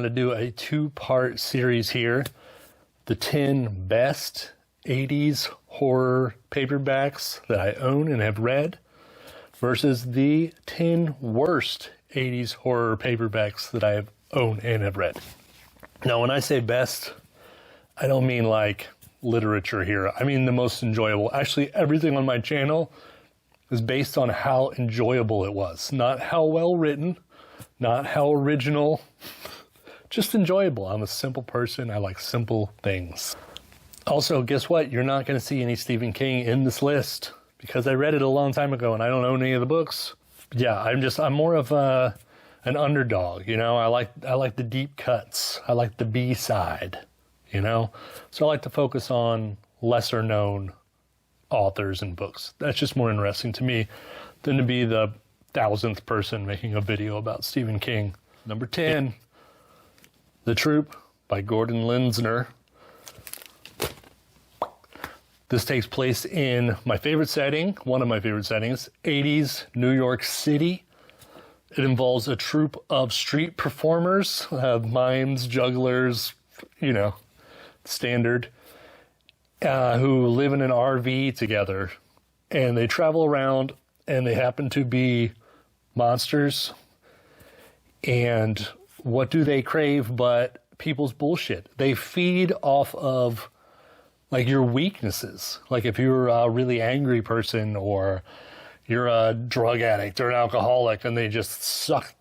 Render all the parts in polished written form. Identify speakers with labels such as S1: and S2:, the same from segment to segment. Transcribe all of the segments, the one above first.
S1: going to do a two-part series here. The 10 best 80s horror paperbacks that I own and have read versus the 10 worst 80s horror paperbacks that I have owned and have read. Now, when I say best, I don't mean like literature here. I mean the most enjoyable. Actually, everything on my channel is based on how enjoyable it was. Not how well written, not how original, just enjoyable. I'm a simple person. I like simple things. Also, guess what? You're not going to see any Stephen King in this list because I read it a long time ago and I don't own any of the books. Yeah, I'm more of an underdog, you know. I like the deep cuts. I like the B-side, you know. So I like to focus on lesser known authors and books. That's just more interesting to me than to be the 1000th person making a video about Stephen King. Number 10, The Troop by Gordon Lindner. This takes place in my favorite setting, one of my favorite settings, 80s New York City. It involves a troupe of street performers, mimes, jugglers, you know, standard, who live in an RV together. And they travel around and they happen to be monsters. And what do they crave but people's bullshit? They feed off of like your weaknesses. Like if you're a really angry person or you're a drug addict or an alcoholic, and they just suck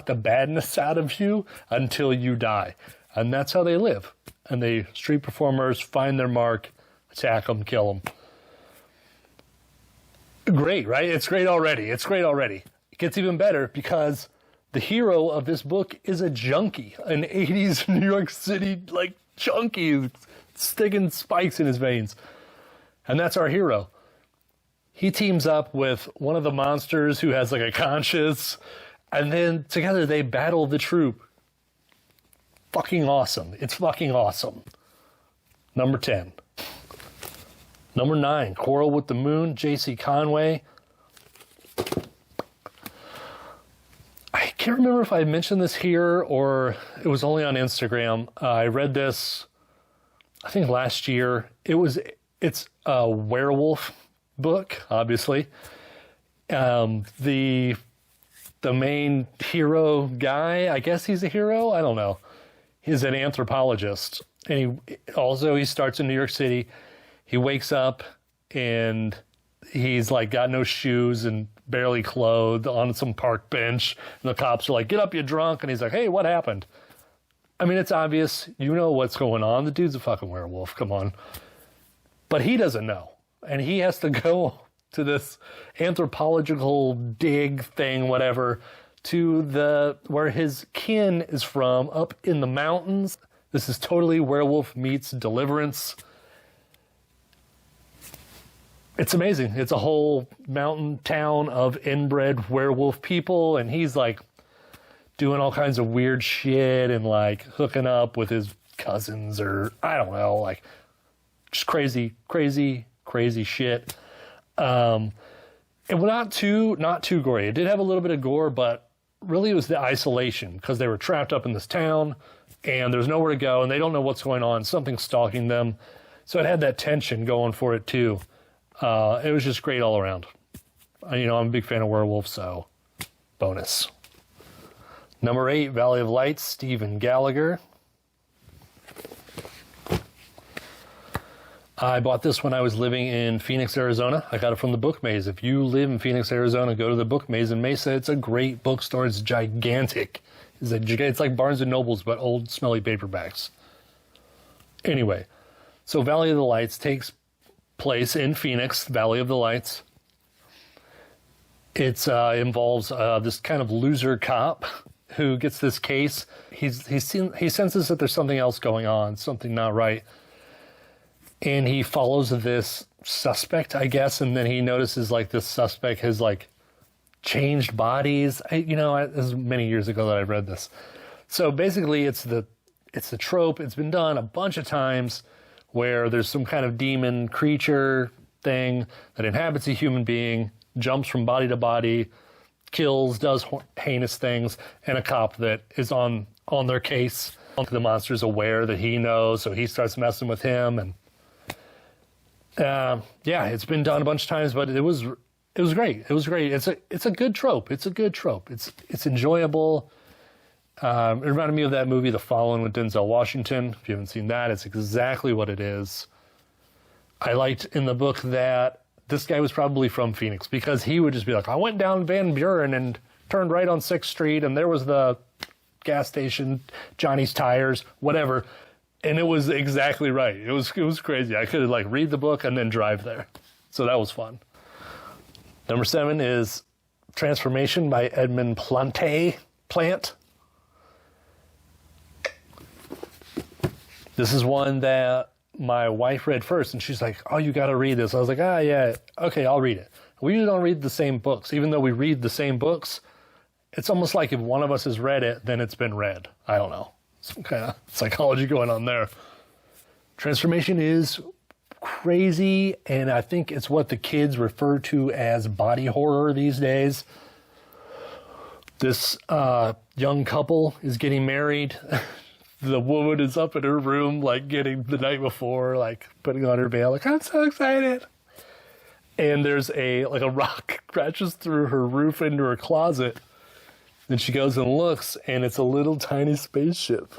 S1: the badness out of you until you die. And that's how they live. And the street performers find their mark, attack them, kill them. Great, right? It's great already. It's great already. It gets even better because the hero of this book is a junkie, an 80s New York City like junkie sticking spikes in his veins. And that's our hero. He teams up with one of the monsters who has like a conscience, and then together they battle the troop. Fucking awesome. It's fucking awesome. Number 10. Number 9, Quarrel with the Moon, J.C. Conway. I can't remember if I mentioned this here or it was only on Instagram. I read this, I think last year. It's a werewolf book, obviously. The main hero guy, I guess he's a hero, I don't know. He's an anthropologist, and he starts in New York City. He wakes up and he's like got no shoes and barely clothed on some park bench, and the cops are like, "Get up, you drunk," and he's like, "Hey, what happened?" I mean, it's obvious, you know what's going on. The dude's a fucking werewolf, come on. But he doesn't know. And he has to go to this anthropological dig thing, whatever, to where his kin is from, up in the mountains. This is totally werewolf meets Deliverance. It's amazing. It's a whole mountain town of inbred werewolf people, and he's like doing all kinds of weird shit and like hooking up with his cousins or I don't know, like just crazy shit. And not too gory. It did have a little bit of gore, but really it was the isolation because they were trapped up in this town and there's nowhere to go and they don't know what's going on. Something's stalking them. So it had that tension going for it too. It was just great all around. You know, I'm a big fan of werewolves, so bonus. Number 8, Valley of Lights, Stephen Gallagher. I bought this when I was living in Phoenix, Arizona. I got it from the Book Maze. If you live in Phoenix, Arizona, go to the Book Maze in Mesa. It's a great bookstore. It's gigantic. It's like Barnes & Noble's, but old, smelly paperbacks. Anyway, so Valley of the Lights takes place in Phoenix, Valley of the Lights. It involves this kind of loser cop who gets this case. He senses that there's something else going on, something not right. And he follows this suspect, I guess, and then he notices like this suspect has like changed bodies. This is many years ago that I read this. So basically it's the trope. It's been done a bunch of times where there's some kind of demon creature thing that inhabits a human being, jumps from body to body, kills, does heinous things, and a cop that is on on their case. The monster's aware that he knows, so he starts messing with him. And yeah, it's been done a bunch of times, but it was great. It was great. It's a good trope. It's a good trope. It's enjoyable. It reminded me of that movie, The Fallen, with Denzel Washington. If you haven't seen that, it's exactly what it is. I liked in the book that this guy was probably from Phoenix, because he would just be like, I went down Van Buren and turned right on 6th Street, and there was the gas station, Johnny's Tires, whatever. And it was exactly right. It was crazy. I could like read the book and then drive there. So that was fun. Number 7 is Transformation by Edmund Plante. This is one that my wife read first, and she's like, oh, you got to read this. I was like, yeah, okay, I'll read it. We usually don't read the same books. Even though we read the same books, it's almost like if one of us has read it, then it's been read. I don't know. Some kind of psychology going on there. Transformation is crazy, and I think it's what the kids refer to as body horror these days. This young couple is getting married. The woman is up in her room, like getting the night before, like putting on her veil, like, I'm so excited. And there's a rock crashes through her roof into her closet. Then she goes and looks, and it's a little tiny spaceship.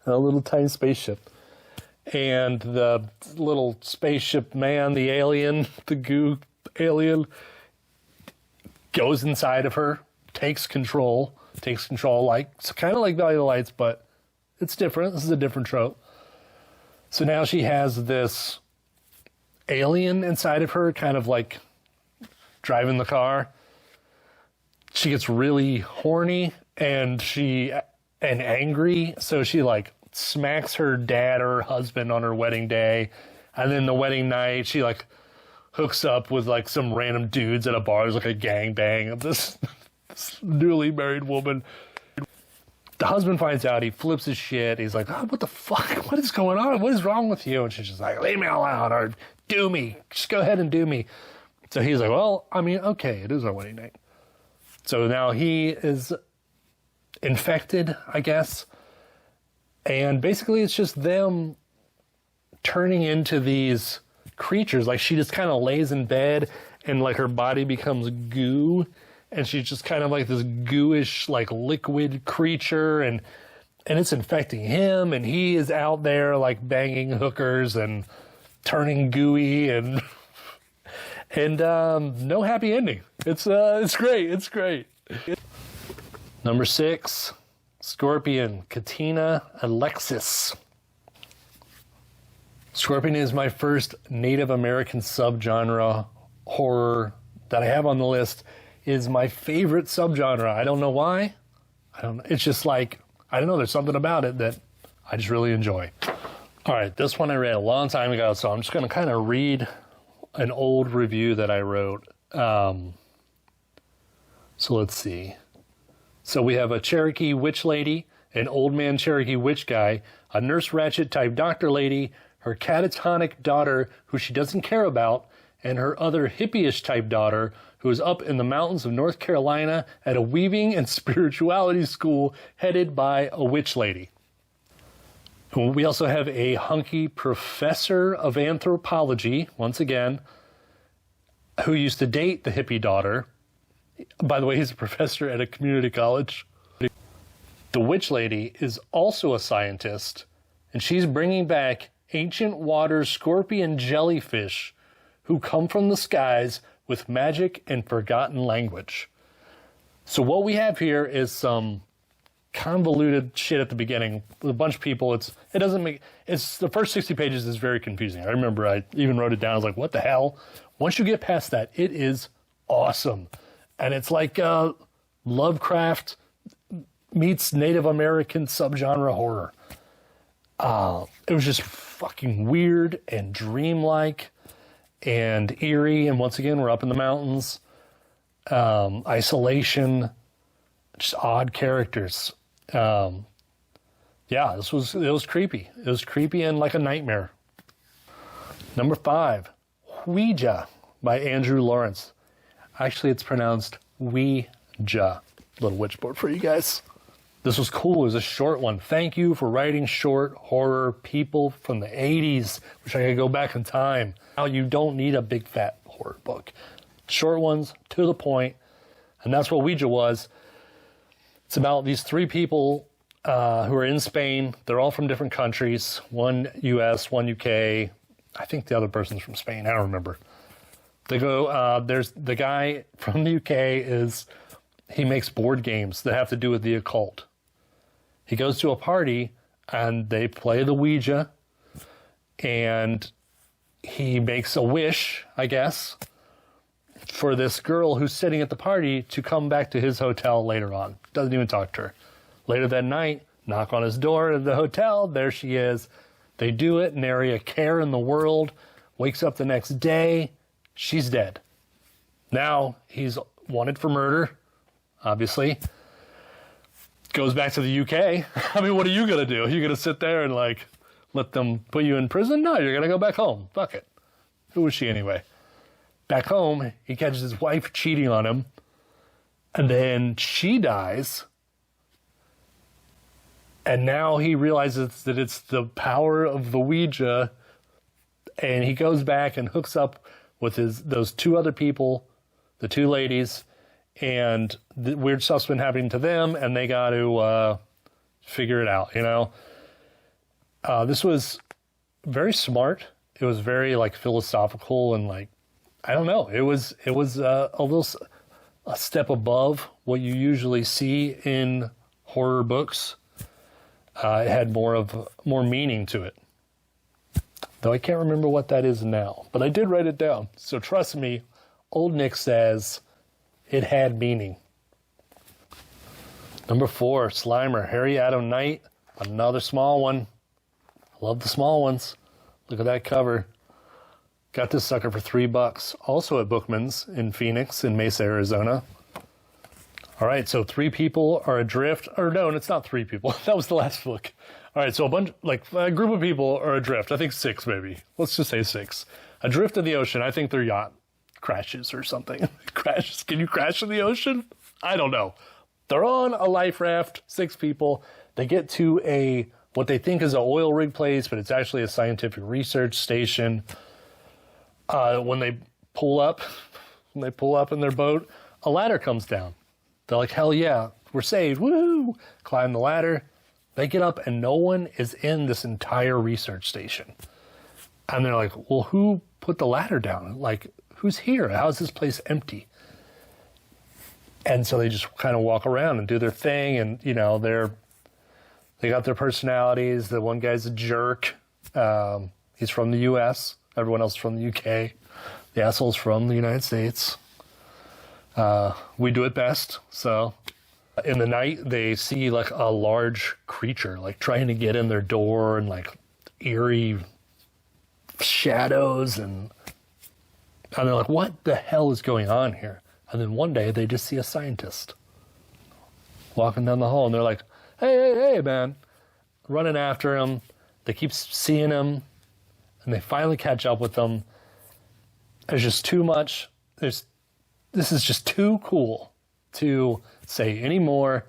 S1: And the little spaceship man, the alien, the goo alien, goes inside of her, takes control, like, it's kind of like Valley of the Lights, but it's different. This is a different trope. So now she has this alien inside of her, kind of like driving the car. She gets really horny and angry. So she like smacks her dad or her husband on her wedding day. And then the wedding night, she like hooks up with like some random dudes at a bar. There's like a gangbang of this newly married woman. The husband finds out, he flips his shit. He's like, oh, what the fuck? What is going on? What is wrong with you? And she's just like, leave me alone or do me. Just go ahead and do me. So he's like, well, I mean, okay, it is our wedding night. So now he is infected, I guess. And basically it's just them turning into these creatures. Like she just kind of lays in bed and like her body becomes goo. And she's just kind of like this gooish, like liquid creature, and it's infecting him, and he is out there like banging hookers and turning gooey, and no happy ending. It's great. Number 6, Scorpion, Kina, Alexis. Scorpion is my first Native American subgenre horror that I have on the list. Is my favorite subgenre. I don't know why. It's just like, I don't know, there's something about it that I just really enjoy. All right, this one I read a long time ago, so I'm just going to kind of read an old review that I wrote. So let's see. So we have a Cherokee witch lady, an old man Cherokee witch guy, a Nurse Ratched type doctor lady, her catatonic daughter who she doesn't care about, and her other hippie-ish type daughter who is up in the mountains of North Carolina at a weaving and spirituality school headed by a witch lady. We also have a hunky professor of anthropology, once again, who used to date the hippie daughter. By the way, he's a professor at a community college. The witch lady is also a scientist, and she's bringing back ancient water scorpion jellyfish who come from the skies with magic and forgotten language. So what we have here is some convoluted shit at the beginning with a bunch of people. It's the first 60 pages is very confusing. I remember I even wrote it down. I was like, what the hell? Once you get past that, it is awesome. And it's like Lovecraft meets Native American subgenre horror. It was just fucking weird and dreamlike and eerie, and once again, we're up in the mountains. Isolation, just odd characters. Yeah, it was creepy. It was creepy and like a nightmare. Number 5, Ouija by Andrew Lawrence. Actually, it's pronounced Ouija. Little witchboard for you guys. This was cool. It was a short one. Thank you for writing short horror people from the 80s. Wish I could go back in time. Now you don't need a big fat horror book. Short ones, to the point. And that's what Ouija was. It's about these three people who are in Spain. They're all from different countries. One US, one UK. I think the other person's from Spain. I don't remember. They go, there's the guy from the UK he makes board games that have to do with the occult. He goes to a party and they play the Ouija, and he makes a wish, I guess, for this girl who's sitting at the party to come back to his hotel later on. Doesn't even talk to her. Later that night, knock on his door at the hotel. There she is. They do it, nary a care in the world. Wakes up the next day. She's dead. Now he's wanted for murder, obviously. Goes back to the UK. I mean, what are you going to do? You're going to sit there and, like, let them put you in prison? No, you're going to go back home. Fuck it. Who was she anyway? Back home, he catches his wife cheating on him, and then she dies. And now he realizes that it's the power of the Ouija, and he goes back and hooks up with those two other people, the two ladies, and the weird stuff's been happening to them, and they got to figure it out, you know? This was very smart. It was very, like, philosophical and, like, I don't know. It was a step above what you usually see in horror books. It had more meaning to it. Though I can't remember what that is now. But I did write it down. So trust me, old Nick says it had meaning. Number 4, Slimer, Harry Adam Knight. Another small one. I love the small ones. Look at that cover. Got this sucker for $3. Also at Bookman's in Phoenix, in Mesa, Arizona. All right, so 3 people are adrift. Or no, it's not 3 people. That was the last book. All right, so a group of people are adrift. I think 6 maybe. Let's just say 6. Adrift in the ocean. I think their yacht crashes or something. Crashes. Can you crash in the ocean? I don't know. They're on a life raft, 6 people. They get to what they think is an oil rig place, but it's actually a scientific research station. When they pull up in their boat, a ladder comes down. They're like, hell yeah, we're saved. Woo! Climb the ladder. They get up and no one is in this entire research station. And they're like, well, who put the ladder down? Like, who's here? How's this place empty? And so they just kind of walk around and do their thing. And, you know, they got their personalities. The one guy's a jerk. He's from the U.S. Everyone else is from the UK. The asshole's from the United States. We do it best. So in the night, they see like a large creature, like trying to get in their door, and like eerie shadows. And they're like, what the hell is going on here? And then one day they just see a scientist walking down the hall, and they're like, hey, man. Running after him. They keep seeing him. And they finally catch up with them. There's just too much. This is just too cool to say anymore.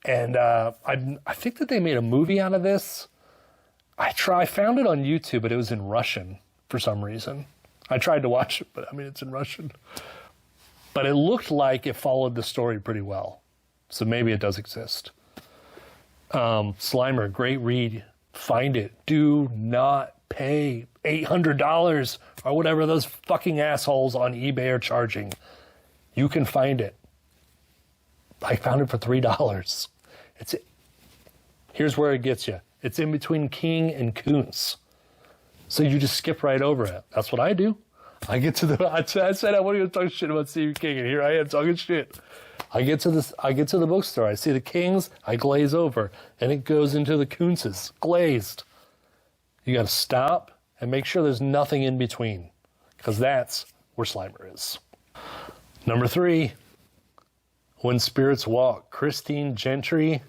S1: And I think that they made a movie out of this. I found it on YouTube, but it was in Russian for some reason. I tried to watch it, but I mean, it's in Russian. But it looked like it followed the story pretty well. So maybe it does exist. Slimer, great read. Find it. Do not pay $800 or whatever those fucking assholes on eBay are charging. You can find it. I found it for $3. Here's where it gets you. It's in between King and Kuntz. So you just skip right over it. That's what I do. I said I wasn't going to talk shit about Stephen King, and here I am talking shit. I get to the bookstore. I see the Kings. I glaze over, and it goes into the Kuntzes, glazed. You got to stop and make sure there's nothing in between, because that's where Slimer is. Number 3, When Spirits Walk, Christine Gentry.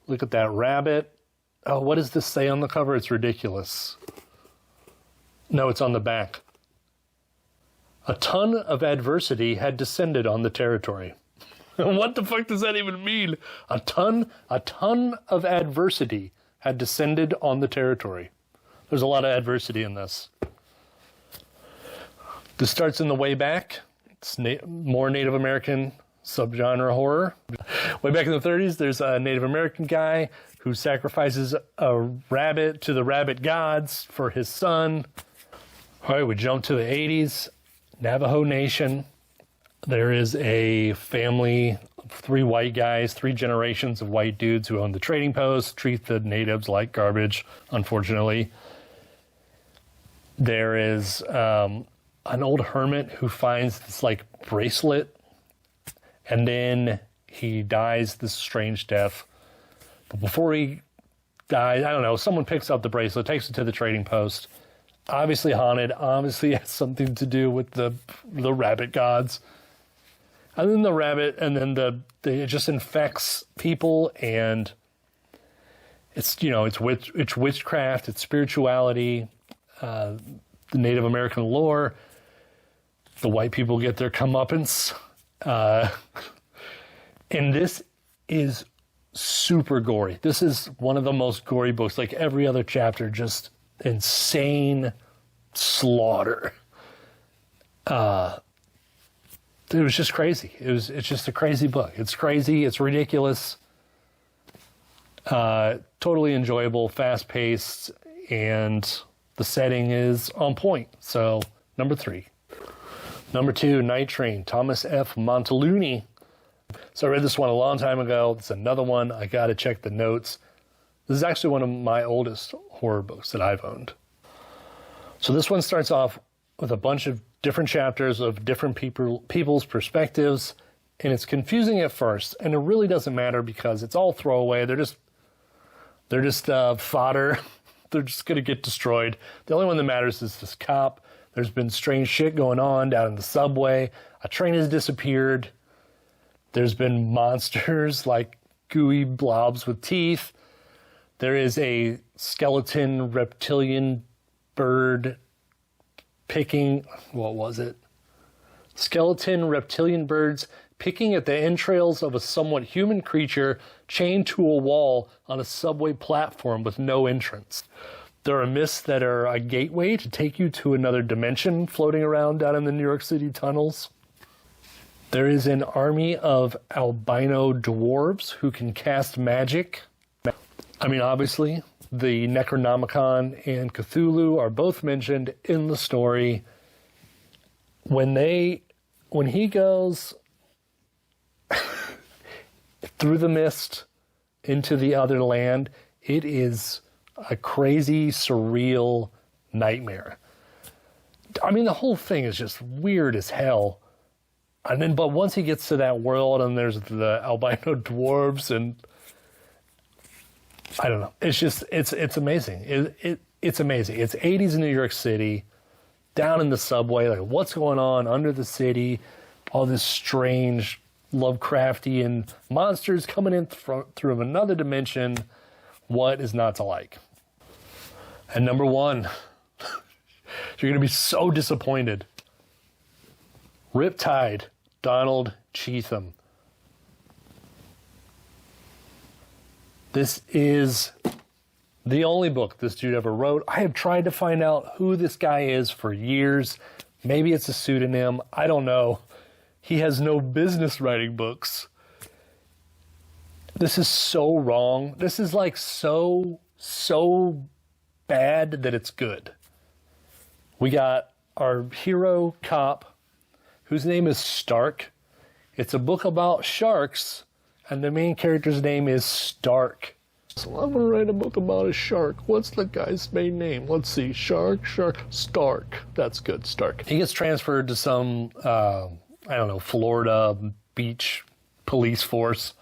S1: Look at that rabbit. Oh, what does this say on the cover? It's ridiculous. No, it's on the back. A ton of adversity had descended on the territory. What the fuck does that even mean? A ton of adversity had descended on the territory. There's a lot of adversity in this. This starts in the way back. It's more Native American subgenre horror. Way back in the 30s, there's a Native American guy who sacrifices a rabbit to the rabbit gods for his son. All right, we jump to the 80s. Navajo Nation. There is a family, 3 white guys, 3 generations of white dudes who own the trading post, treat the natives like garbage, unfortunately. There is an old hermit who finds this like bracelet, and then he dies this strange death. But before he dies, I don't know, someone picks up the bracelet, takes it to the trading post. Obviously haunted, obviously has something to do with the rabbit gods. And then the rabbit, and then it just infects people, and it's, you know, it's witchcraft, it's spirituality, the Native American lore. The white people get their comeuppance. And this is super gory. This is one of the most gory books. Like every other chapter, just insane slaughter. It was just crazy. It's just a crazy book. It's crazy. It's ridiculous. Totally enjoyable, fast-paced, and the setting is on point. So, number 3. Number 2, Night Train, Thomas F. Montelone. So I read this one a long time ago. It's another one. I got to check the notes. This is actually one of my oldest horror books that I've owned. So this one starts off with a bunch of different chapters of different people's perspectives, and it's confusing at first, and it really doesn't matter because it's all throwaway. They're just fodder. They're just going to get destroyed. The only one that matters is this cop. There's been strange shit going on down in the subway. A train has disappeared. There's been monsters like gooey blobs with teeth. There is a skeleton reptilian bird picking, what was it? Skeleton reptilian birds picking at the entrails of a somewhat human creature chained to a wall on a subway platform with no entrance. There are myths that are a gateway to take you to another dimension floating around down in the New York City tunnels. There is an army of albino dwarves who can cast magic. I mean, obviously, the Necronomicon and Cthulhu are both mentioned in the story. When he goes through the mist into the other land, it is a crazy, surreal nightmare. I mean, the whole thing is just weird as hell. But once he gets to that world and there's the albino dwarves and I don't know. It's just, it's amazing. It's amazing. It's 80s New York City, down in the subway, like what's going on under the city, all this strange Lovecraftian monsters coming in through another dimension. What is not to like? And number 1, you're going to be so disappointed. Riptide, Donald Cheatham. This is the only book this dude ever wrote. I have tried to find out who this guy is for years. Maybe it's a pseudonym. I don't know. He has no business writing books. This is so wrong. This is like so bad that it's good. We got our hero cop, whose name is Stark. It's a book about sharks, and the main character's name is Stark. So I'm gonna write a book about a shark. What's the guy's main name? Let's see, Stark. That's good, Stark. He gets transferred to some, I don't know, Florida beach police force.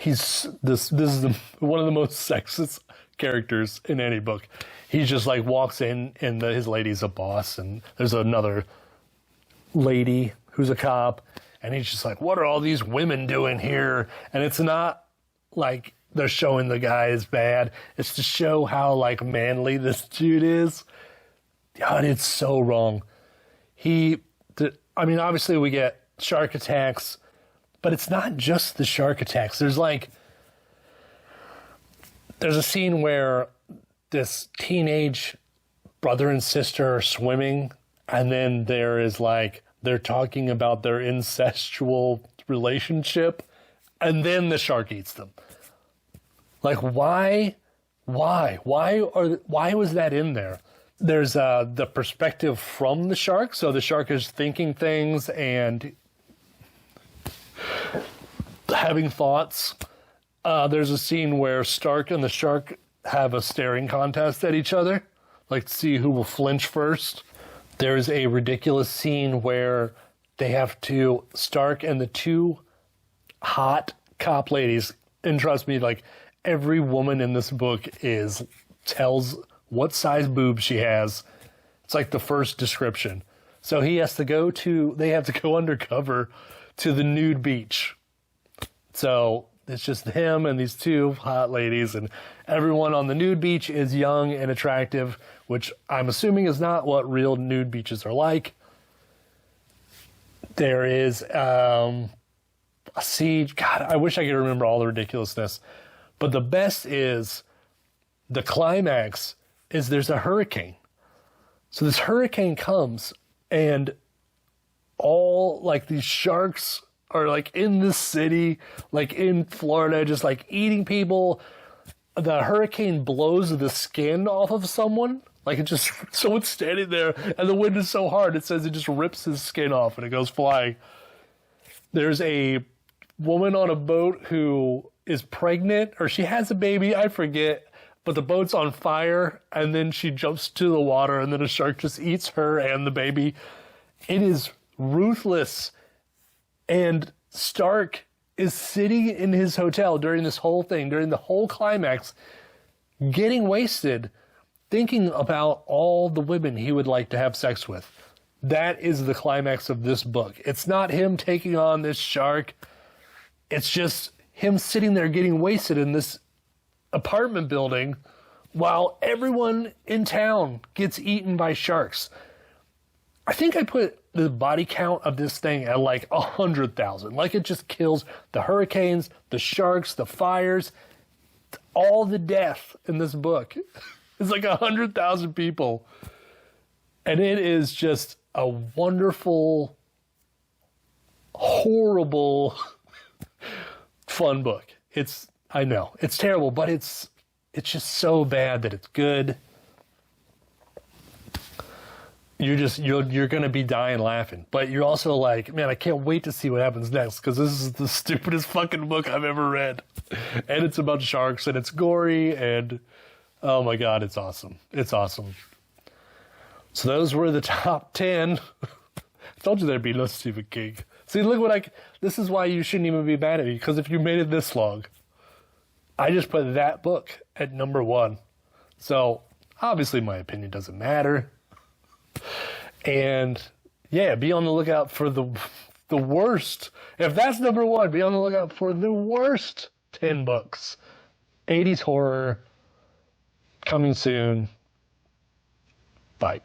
S1: This is one of the most sexist characters in any book. He just like walks in and his lady's a boss, and there's another lady who's a cop, and he's just like, what are all these women doing here? And it's not like they're showing the guy is bad. It's to show how like manly this dude is. God, it's so wrong. Obviously we get shark attacks, But it's not just the shark attacks. There's a scene where this teenage brother and sister are swimming, and then there is they're talking about their incestual relationship, and then the shark eats them. Why was that in there? There's the perspective from the shark, so the shark is thinking things and having thoughts. There's a scene where Stark and the shark have a staring contest at each other, to see who will flinch first. There's a ridiculous scene where they have to, Stark and the two hot cop ladies, and trust me, every woman in this book tells what size boobs she has. It's the first description. So they have to go undercover to the nude beach. So it's just him and these two hot ladies, and everyone on the nude beach is young and attractive, which I'm assuming is not what real nude beaches are like. There is a siege. God, I wish I could remember all the ridiculousness. But the best is the climax is there's a hurricane. So this hurricane comes, and all these sharks are in this city, in Florida, just eating people. The hurricane blows the skin off of someone. Someone's standing there, and the wind is so hard, it says it just rips his skin off and it goes flying. There's a woman on a boat who is pregnant, or she has a baby, I forget, but the boat's on fire, and then she jumps to the water, and then a shark just eats her and the baby. It is ruthless. And Stark is sitting in his hotel during this whole thing, during the whole climax, getting wasted, thinking about all the women he would like to have sex with. That is the climax of this book. It's not him taking on this shark. It's just him sitting there getting wasted in this apartment building while everyone in town gets eaten by sharks. I think I put the body count of this thing at 100,000. It just kills the hurricanes, the sharks, the fires, all the death in this book. It's 100,000 people. And it is just a wonderful, horrible, fun book. I know, it's terrible, but it's just so bad that it's good. You're going to be dying laughing. But you're also man, I can't wait to see what happens next, because this is the stupidest fucking book I've ever read. And it's about sharks, and it's gory, and oh my God, it's awesome. It's awesome. So those were the top 10. I told you there'd be no Stephen King. See, look this is why you shouldn't even be mad at me, because if you made it this long, I just put that book at number 1. So obviously my opinion doesn't matter. And yeah, be on the lookout for the worst. If that's number 1, be on the lookout for the worst 10 books. 80s horror, coming soon. Bye.